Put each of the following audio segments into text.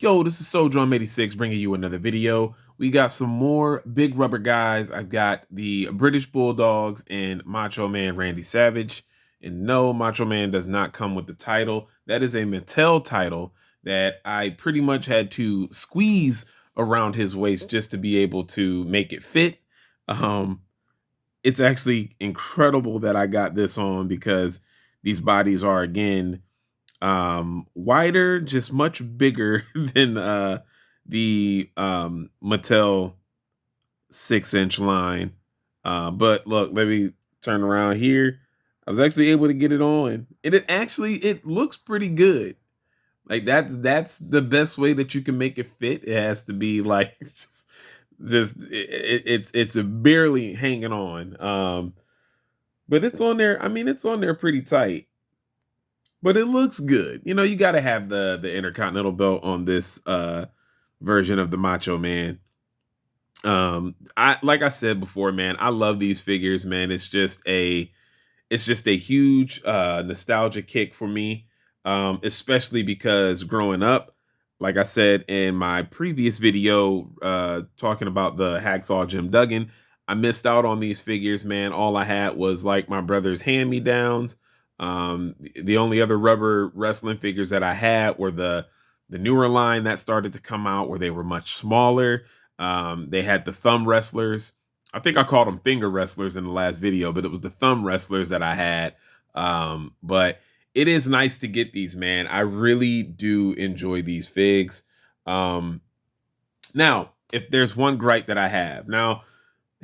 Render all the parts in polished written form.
Yo, this is SoDrum86 bringing you another video. We got some more big rubber guys. I've got the British Bulldogs and Macho Man Randy Savage. And no, Macho Man does not come with the title. That is a Mattel title that I pretty much had to squeeze around his waist just to be able to make it fit. Um, it's actually incredible that I got this on because these bodies are, again, wider, just much bigger than the Mattel 6-inch line. But look, let me turn around here. I was actually able to get it on. It looks pretty good. Like that's the best way that you can make it fit. It has to be like it's barely hanging on. But it's on there. I mean, it's on there pretty tight. But it looks good. You know, you got to have the Intercontinental belt on this version of the Macho Man. I like I said before, man, I love these figures, man. It's just a huge nostalgia kick for me. Especially because growing up, like I said in my previous video talking about the Hacksaw Jim Duggan, I missed out on these figures, man. All I had was like my brother's hand-me-downs. The only other rubber wrestling figures that I had were the newer line that started to come out, where they were much smaller. They had the thumb wrestlers. I think I called them finger wrestlers in the last video, but it was the thumb wrestlers that I had. But it is nice to get these, man. I really do enjoy these figs. Now, if there's one gripe that I have, now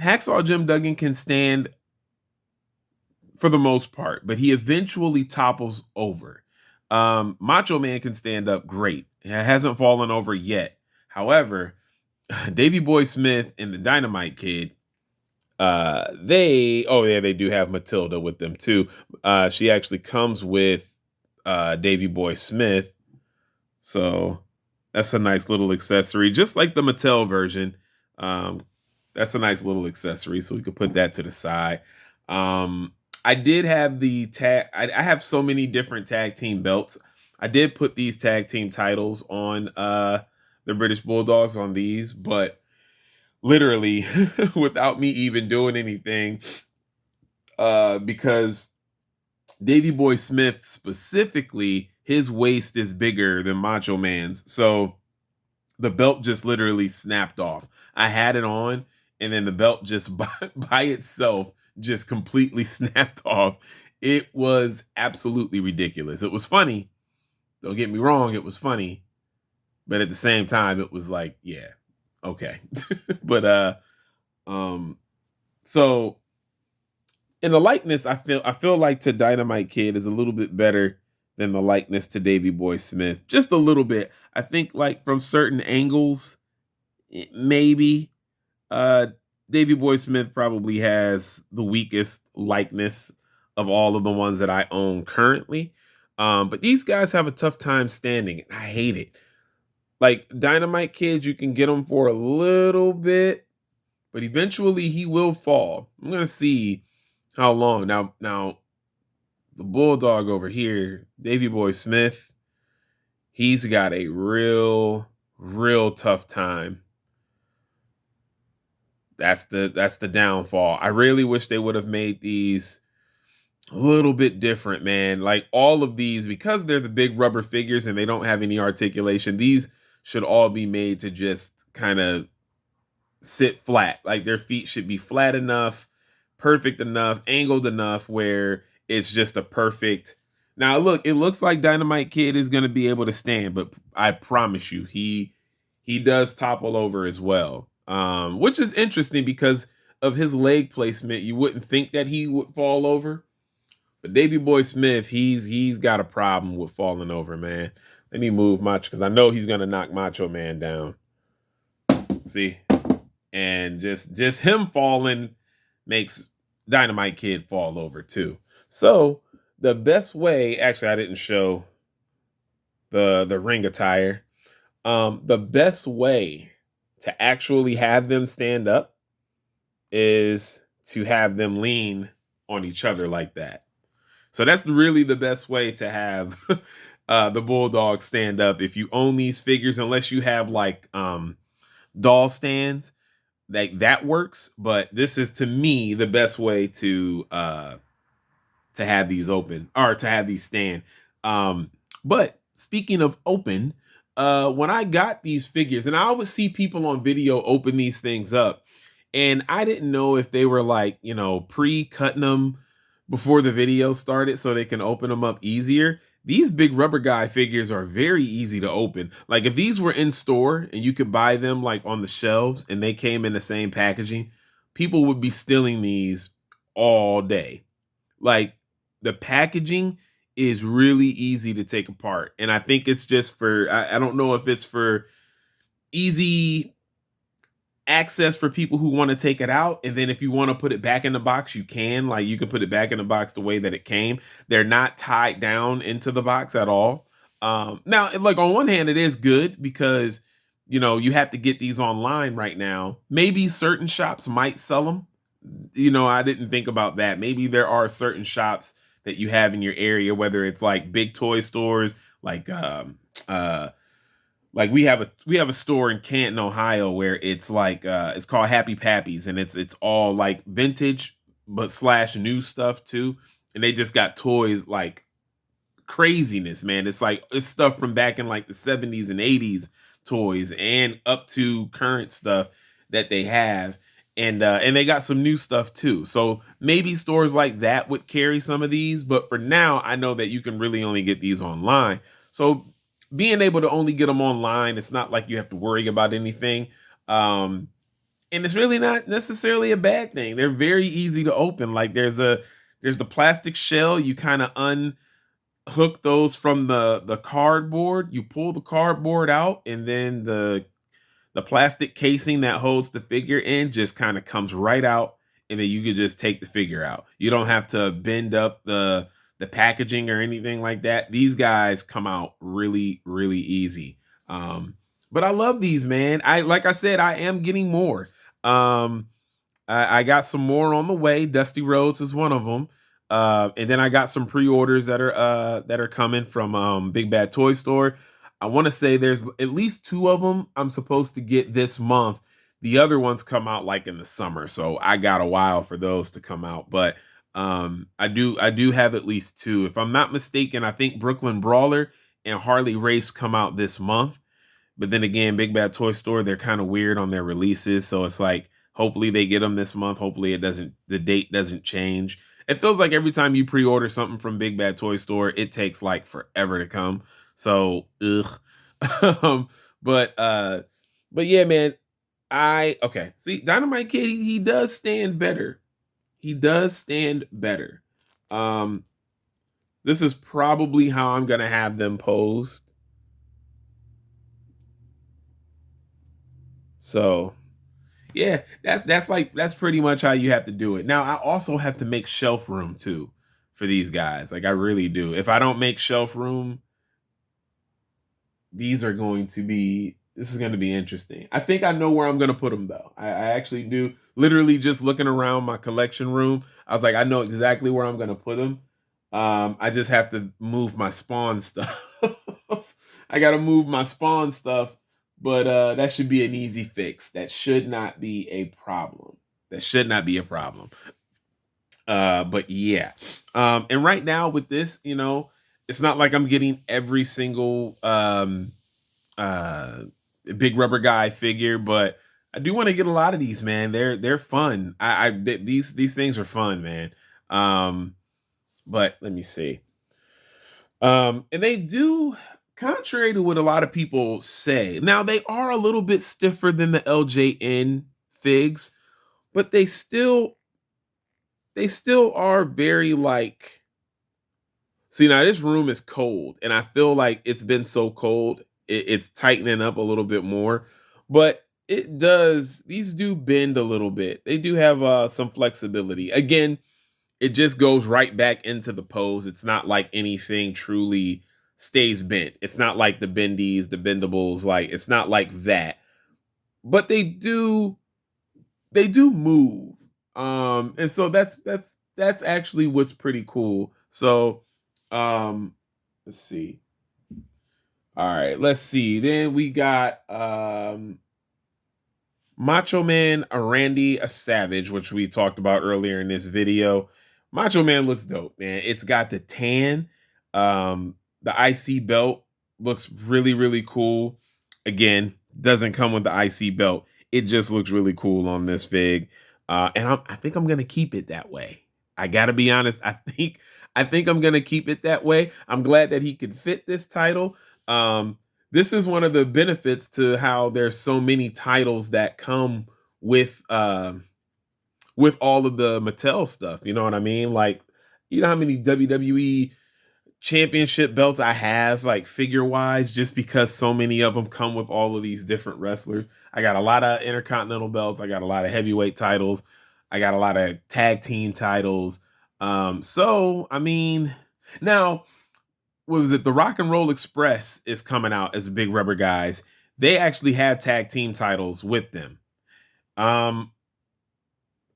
Hacksaw Jim Duggan can stand for the most part, but he eventually topples over. Macho Man can stand up great. He hasn't fallen over yet. However, Davey Boy Smith and the Dynamite Kid, they do have Matilda with them too. She actually comes with Davey Boy Smith, so that's a nice little accessory, just like the Mattel version. um that's a nice little accessory, so we could put that to the side. I did have the tag. I have so many different tag team belts. I did put these tag team titles on the British Bulldogs on these, but literally without me even doing anything, because Davey Boy Smith specifically, his waist is bigger than Macho Man's, so the belt just literally snapped off. I had it on, and then the belt just by itself just completely snapped off. It was absolutely ridiculous. It was funny. Don't get me wrong, it was funny, but at the same time, it was like, yeah, okay. But um, so in the likeness, I feel like to Dynamite Kid is a little bit better than the likeness to Davy Boy Smith. Just a little bit. I think like from certain angles, maybe uh Davy Boy Smith probably has the weakest likeness of all of the ones that I own currently. But these guys have a tough time standing. I hate it. Like Dynamite Kid, you can get him for a little bit, but eventually he will fall. I'm gonna see how long. Now the Bulldog over here, Davy Boy Smith, he's got a real tough time. That's the downfall. I really wish they would have made these a little bit different, man. Like all of these, because they're the big rubber figures and they don't have any articulation, these should all be made to just kind of sit flat. Like their feet should be flat enough, perfect enough, angled enough where it's just a perfect. Now look, it looks like Dynamite Kid is going to be able to stand, but I promise you, he does topple over as well. Which is interesting because of his leg placement. You wouldn't think that he would fall over, but Davy Boy Smith, he's got a problem with falling over, man. Let me move Macho because I know he's gonna knock Macho Man down. See, and just him falling makes Dynamite Kid fall over too. So the best way, actually, I didn't show the ring attire. The best way to actually have them stand up is to have them lean on each other like that. So that's really the best way to have the Bulldogs stand up. If you own these figures, unless you have like doll stands, that works. But this is to me the best way to have these open or to have these stand. Um, but speaking of open, when I got these figures, and I always see people on video open these things up, and I didn't know if they were like, pre-cutting them before the video started so they can open them up easier. These big rubber guy figures are very easy to open. Like if these were in store and you could buy them like on the shelves and they came in the same packaging, people would be stealing these all day. Like the packaging is really easy to take apart. And I think it's just for, I don't know if it's for easy access for people who want to take it out. And then if you want to put it back in the box, you can. Like you can put it back in the box the way that it came. They're not tied down into the box at all. Now, like on one hand, it is good because you have to get these online right now. Maybe certain shops might sell them. I didn't think about that. Maybe there are certain shops that you have in your area, whether it's like big toy stores, like we have a store in Canton, Ohio, where it's like it's called Happy Pappies, and it's all like vintage but slash new stuff too. And they just got toys like craziness, man. It's like it's stuff from back in like the 70s and 80s toys and up to current stuff that they have. And they got some new stuff too. So maybe stores like that would carry some of these, but for now, I know that you can really only get these online. So being able to only get them online, it's not like you have to worry about anything. Um, and it's really not necessarily a bad thing. They're very easy to open. Like there's the plastic shell. You kind of unhook those from the cardboard. You pull the cardboard out, and then the plastic casing that holds the figure in just kind of comes right out, and then you could just take the figure out. You don't have to bend up the packaging or anything like that. These guys come out really really easy. But I love these, man. I like I said, I am getting more. um I got some more on the way. Dusty Roads is one of them. And then I got some pre-orders that are coming from Big Bad Toy Store. I want to say there's at least two of them I'm supposed to get this month. The other ones come out like in the summer, so I got a while for those to come out. But I do have at least two. If I'm not mistaken, I think Brooklyn Brawler and Harley Race come out this month. But then again, Big Bad Toy Store, they're kind of weird on their releases. So it's like, hopefully they get them this month. Hopefully the date doesn't change. It feels like every time you pre-order something from Big Bad Toy Store, it takes like forever to come. So, ugh. um, but, uh, but yeah, man, okay. See, Dynamite Kid, he does stand better. He does stand better. Um, this is probably how I'm going to have them posed. So, yeah, that's pretty much how you have to do it. Now, I also have to make shelf room too for these guys. Like I really do. If I don't make shelf room, this is going to be interesting. I think I know where I'm going to put them though. I actually do. Literally just looking around my collection room, I was like, I know exactly where I'm going to put them. I just have to move my spawn stuff. I got to move my spawn stuff, but that should be an easy fix. That should not be a problem. That should not be a problem. But yeah. And right now with this, it's not like I'm getting every single uh big rubber guy figure, but I do want to get a lot of these, man. They're fun. These things are fun, man. Um, but let me see. And they do, contrary to what a lot of people say. Now they are a little bit stiffer than the LJN figs, but they still are very like. See, now this room is cold, and I feel like it's been so cold, it's tightening up a little bit more. But these do bend a little bit. They do have some flexibility. Again, it just goes right back into the pose. It's not like anything truly stays bent. It's not like the bendies, the bendables, like it's not like that. But they do move. And so that's actually what's pretty cool. So, let's see. All right, let's see. Then we got Macho Man, a Randy, a Savage, which we talked about earlier in this video. Macho Man looks dope, man. It's got the tan. The IC belt looks really, really cool. Again, doesn't come with the IC belt. It just looks really cool on this fig. I think I'm gonna keep it that way. I gotta be honest. I think I'm gonna keep it that way. I'm glad that he could fit this title. This is one of the benefits to how there's so many titles that come with all of the Mattel stuff. You know what I mean? Like, you know how many WWE championship belts I have, like figure wise, just because so many of them come with all of these different wrestlers. I got a lot of intercontinental belts. I got a lot of heavyweight titles. I got a lot of tag team titles. So I mean, now what was it? The Rock and Roll Express is coming out as Big Rubber Guys. They actually have tag team titles with them. Um,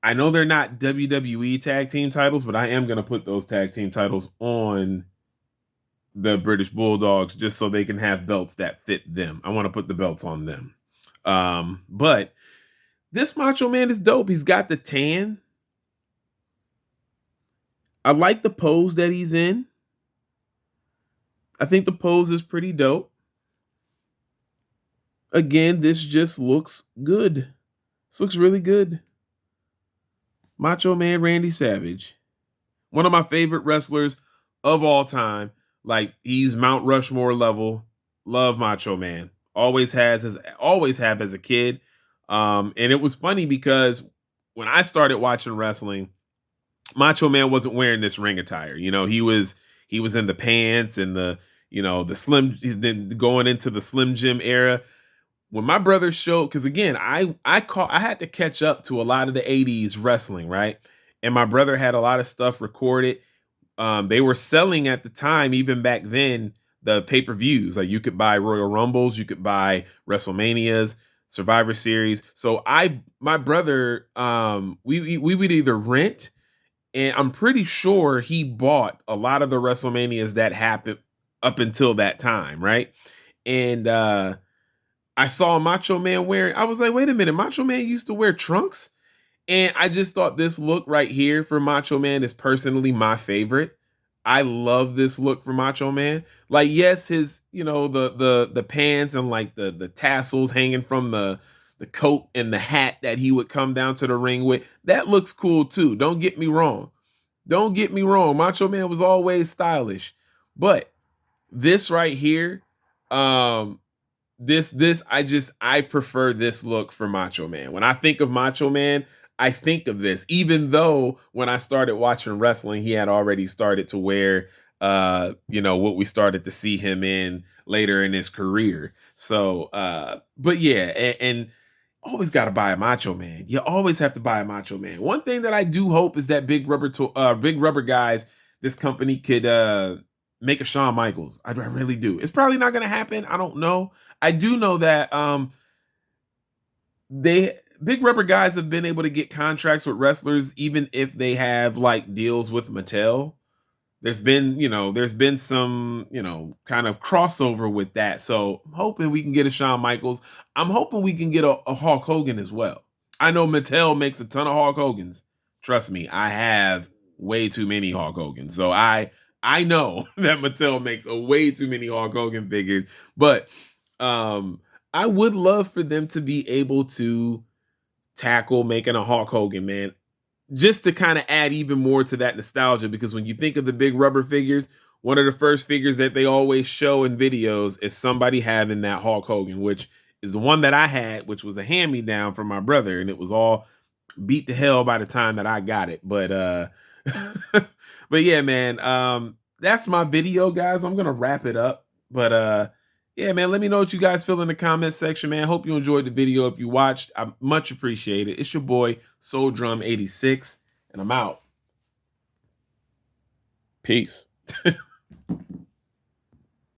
I know they're not WWE tag team titles, but I am going to put those tag team titles on the British Bulldogs just so they can have belts that fit them. I want to put the belts on them. But this Macho Man is dope. He's got the tan. I like the pose that he's in. I think the pose is pretty dope. Again, this just looks good. This looks really good. Macho Man Randy Savage, one of my favorite wrestlers of all time. Like, he's Mount Rushmore level. Love Macho Man. Always have as a kid. And it was funny because when I started watching wrestling, Macho Man wasn't wearing this ring attire. You know, he was in the pants and the slim. He's then going into the Slim Jim era. When my brother showed, because again, I had to catch up to a lot of the 80s wrestling, right? And my brother had a lot of stuff recorded. They were selling at the time, even back then, the pay-per-views. Like, you could buy Royal Rumbles, you could buy WrestleManias, Survivor Series. So my brother, we would either rent, and I'm pretty sure he bought a lot of the WrestleManias that happened up until that time, right? And I saw Macho Man wearing. I was like, wait a minute, Macho Man used to wear trunks, and I just thought this look right here for Macho Man is personally my favorite. I love this look for Macho Man. Like, yes, his the pants and like the tassels hanging from the coat and the hat that he would come down to the ring with. That looks cool too. Don't get me wrong. Don't get me wrong. Macho Man was always stylish, but this right here, um, I prefer this look for Macho Man. When I think of Macho Man, I think of this. Even though when I started watching wrestling, he had already started to wear what we started to see him in later in his career. So but yeah, and always got to buy a Macho Man. You always have to buy a Macho Man. One thing that I do hope is that Big Rubber Guys, this company could make a Shawn Michaels. I really do. It's probably not going to happen. I don't know. I do know that they Big Rubber Guys have been able to get contracts with wrestlers even if they have like deals with Mattel. There's been some, kind of crossover with that. So I'm hoping we can get a Shawn Michaels. I'm hoping we can get a Hulk Hogan as well. I know Mattel makes a ton of Hulk Hogans. Trust me, I have way too many Hulk Hogans. So I know that Mattel makes a way too many Hulk Hogan figures, but um I would love for them to be able to tackle making a Hulk Hogan, man, just to kind of add even more to that nostalgia. Because when you think of the Big Rubber figures, one of the first figures that they always show in videos is somebody having that Hulk Hogan, which is the one that I had, which was a hand-me-down from my brother, and it was all beat to hell by the time that I got it. But but yeah, man, that's my video, guys. I'm gonna wrap it up. But yeah, man, let me know what you guys feel in the comment section, man. Hope you enjoyed the video. If you watched, I much appreciate it. It's your boy Soul Drum 86, and I'm out. Peace.